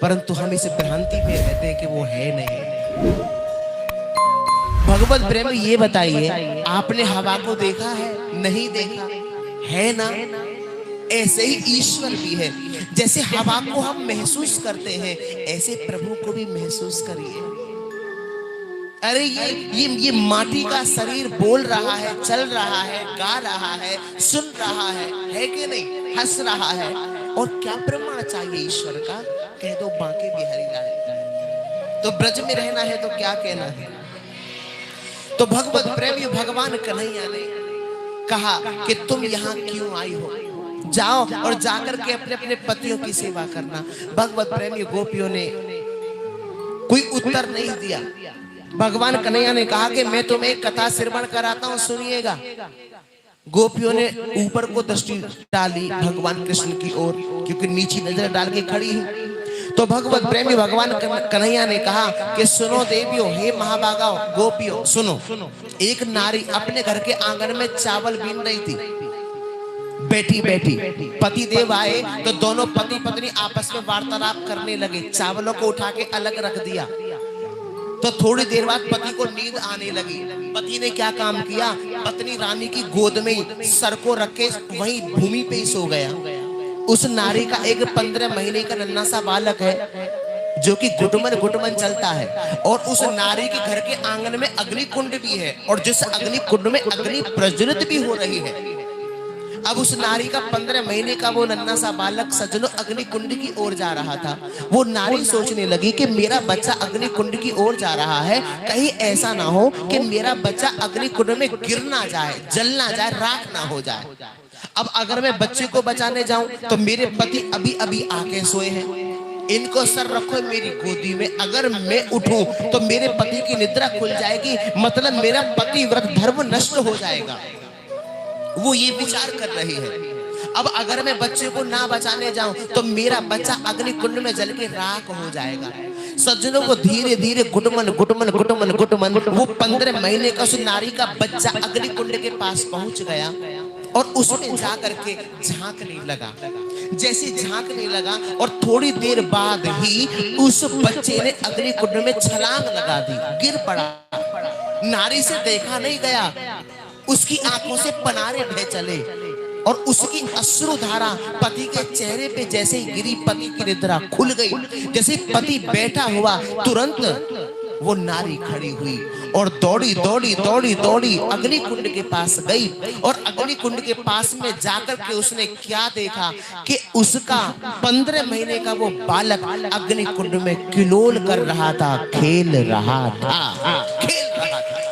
परंतु हम इस भ्रांति में रहते हैं कि वो है नहीं। भगवत प्रेम ये बताइए, आपने हवा को देखा है? नहीं देखा है ना? ऐसे ही ईश्वर भी है। जैसे हवा को हम महसूस करते हैं, ऐसे प्रभु को भी महसूस करिए। अरे ये माटी का शरीर बोल रहा है, चल रहा है, गा रहा है, सुन रहा है कि नहीं? हंस रहा है। और क्या प्रमाण चाहिए ईश्वर का? कह दो बांके बिहारी लाल। तो ब्रज में रहना है तो क्या कहना है? तो भगवत प्रेमी भगवान कन्हैया ने कहा कि तुम यहाँ क्यों आई हो? जाओ और जाकर के अपने अपने पतियों की सेवा करना। भगवत प्रेमी गोपियों ने कोई उत्तर नहीं दिया। भगवान कन्हैया ने कहा कि मैं तुम्हें एक कथा श्रवण कराता हूं, सुनिएगा। गोपियों ने ऊपर को दृष्टि डाली भगवान कृष्ण की ओर, क्योंकि नीची नजर डाल के खड़ी है। तो भगवत प्रेमी भगवान कन्हैया ने कहा कि सुनो देवियों, हे महाभागाओ, गोपियों सुनो। एक नारी अपने घर के आंगन में चावल बीन रही थी। बैठी बैठी पति देव आए तो दोनों पति पत्नी आपस में वार्तालाप करने लगे। चावलों को उठा के अलग रख दिया। तो थोड़ी देर बाद पति को नींद आने लगी। पति ने क्या काम किया? पत्नी रानी की गोद में सर को रख के वहीं भूमि पे ही सो गया। उस नारी का एक 15 महीने का नन्हा सा बालक है जो कि घुटमन घुटमन चलता है। और उस नारी के घर के आंगन में अग्नि कुंड भी है, और जिस अग्नि कुंड में अग्नि प्रज्वलित भी हो रही है। अब उस नारी का 15 महीने का वो नन्हा सा बालक सज्जनों अग्नि कुंड की ओर जा रहा था। वो नारी सोचने लगी कि मेरा बच्चा अग्नि कुंड की ओर जा रहा है, कहीं ऐसा ना हो कि मेरा बच्चा अग्नि कुंड में गिर ना जाए, जल ना जाए, राख ना हो जाए। अब अगर मैं बच्चे को बचाने जाऊं तो मेरे पति अभी अभी आके सोए हैं, इनको सर रखो मेरी गोदी में। अगर मैं उठूं तो मेरे पति की निद्रा खुल जाएगी, मतलब मेरा पतिव्रत धर्म नष्ट हो जाएगा। वो ये विचार कर रही है। अब अगर मैं बच्चे को ना बचाने जाऊं तो मेरा बच्चा अग्नि कुंड में जल के राख हो जाएगा। सज्जनों को धीरे धीरे घुटमन घुटमन घुटमन घुटमन वो 15 महीने का उस नारी का बच्चा अग्नि कुंड के पास पहुंच गया। और उसने जा करके झांकने लगा। जैसे झांकने लगा और थोड़ी देर बाद ही उस बच्चे ने अग्नि कुंड में छलांग लगा दी, गिर पड़ा। नारी से देखा नहीं गया, उसकी आंखों से पनारे बह चले और उसकी अश्रुधारा पति के चेहरे पे जैसे ही गिरी, पति की निद्रा खुल गई। जैसे पति बैठा हुआ, तुरंत वो नारी खड़ी हुई और दौड़ी दौड़ी दौड़ी दौड़ी अग्नि कुंड के पास गई। और अग्नि कुंड के पास में जाकर के उसने क्या देखा कि उसका 15 महीने का वो बालक अग्नि कुंड में किलोल कर रहा था, खेल रहा था, खेल रहा था।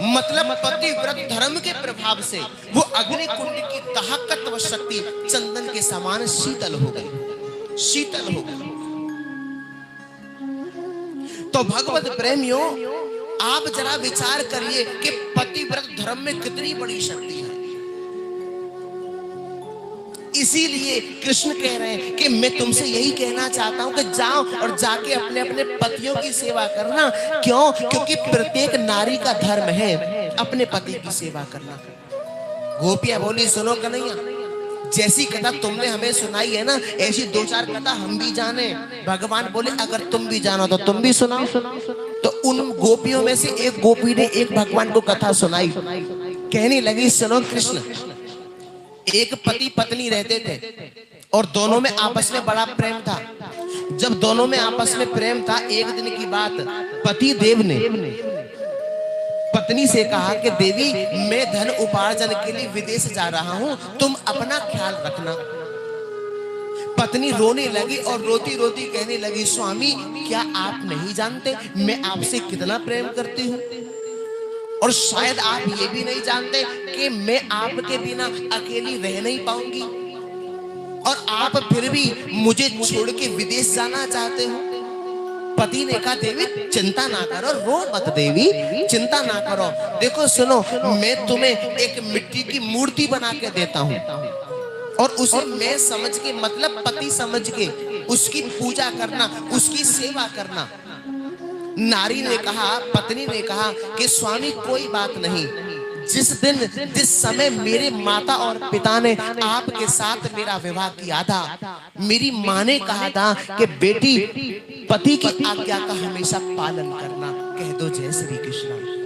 मतलब पतिव्रत धर्म के प्रभाव से वो अग्नि कुंड की ताकत व शक्ति चंदन के समान शीतल हो गई, शीतल हो गई। तो भगवत प्रेमियों, आप जरा विचार करिए कि पतिव्रत धर्म में कितनी बड़ी शक्ति है। इसीलिए कृष्ण कह रहे हैं कि मैं तुमसे यही कहना चाहता हूं कि जाओ और जाके अपने अपने पतियों की सेवा करना। क्यों? क्योंकि प्रत्येक नारी का धर्म है अपने पति की सेवा करना। गोपियां बोली, सुनो कन्हैया, जैसी कथा तुमने हमें सुनाई है ना, ऐसी 2-4 कथा हम भी जाने। भगवान बोले अगर तुम भी जानो तो तुम भी सुनाओ। तो उन गोपियों में से एक गोपी ने एक भगवान को कथा सुनाई। कहने लगी, सुनो कृष्ण, एक पति पत्नी रहते थे और दोनों में आपस में बड़ा प्रेम था। जब दोनों में आपस में प्रेम था, एक दिन की बात, पति देव ने पत्नी से कहा कि देवी, मैं धन उपार्जन के लिए विदेश जा रहा हूं, तुम अपना ख्याल रखना। पत्नी रोने लगी और रोती रोती कहने लगी, स्वामी क्या आप नहीं जानते मैं आपसे कितना प्रेम करती हूँ, और शायद आप ये भी नहीं जानते कि मैं आपके बिना अकेली रह नहीं पाऊंगी, और आप फिर भी मुझे छोड़ के विदेश जाना चाहते हो। पति ने कहा, देवी चिंता ना करो, रो मत देवी, चिंता ना करो। देखो सुनो, मैं तुम्हें एक मिट्टी की मूर्ति बना के देता हूँ और उसे मैं समझ के, मतलब पति समझ के उसकी पूजा करना, उसकी सेवा करना। नारी ने कहा, पत्नी ने कहा कि स्वामी कोई बात नहीं, जिस दिन जिस समय मेरे माता और पिता ने आपके साथ मेरा विवाह किया था, मेरी माँ ने कहा था कि बेटी पति की आज्ञा का हमेशा पालन करना। कह दो जय श्री कृष्ण।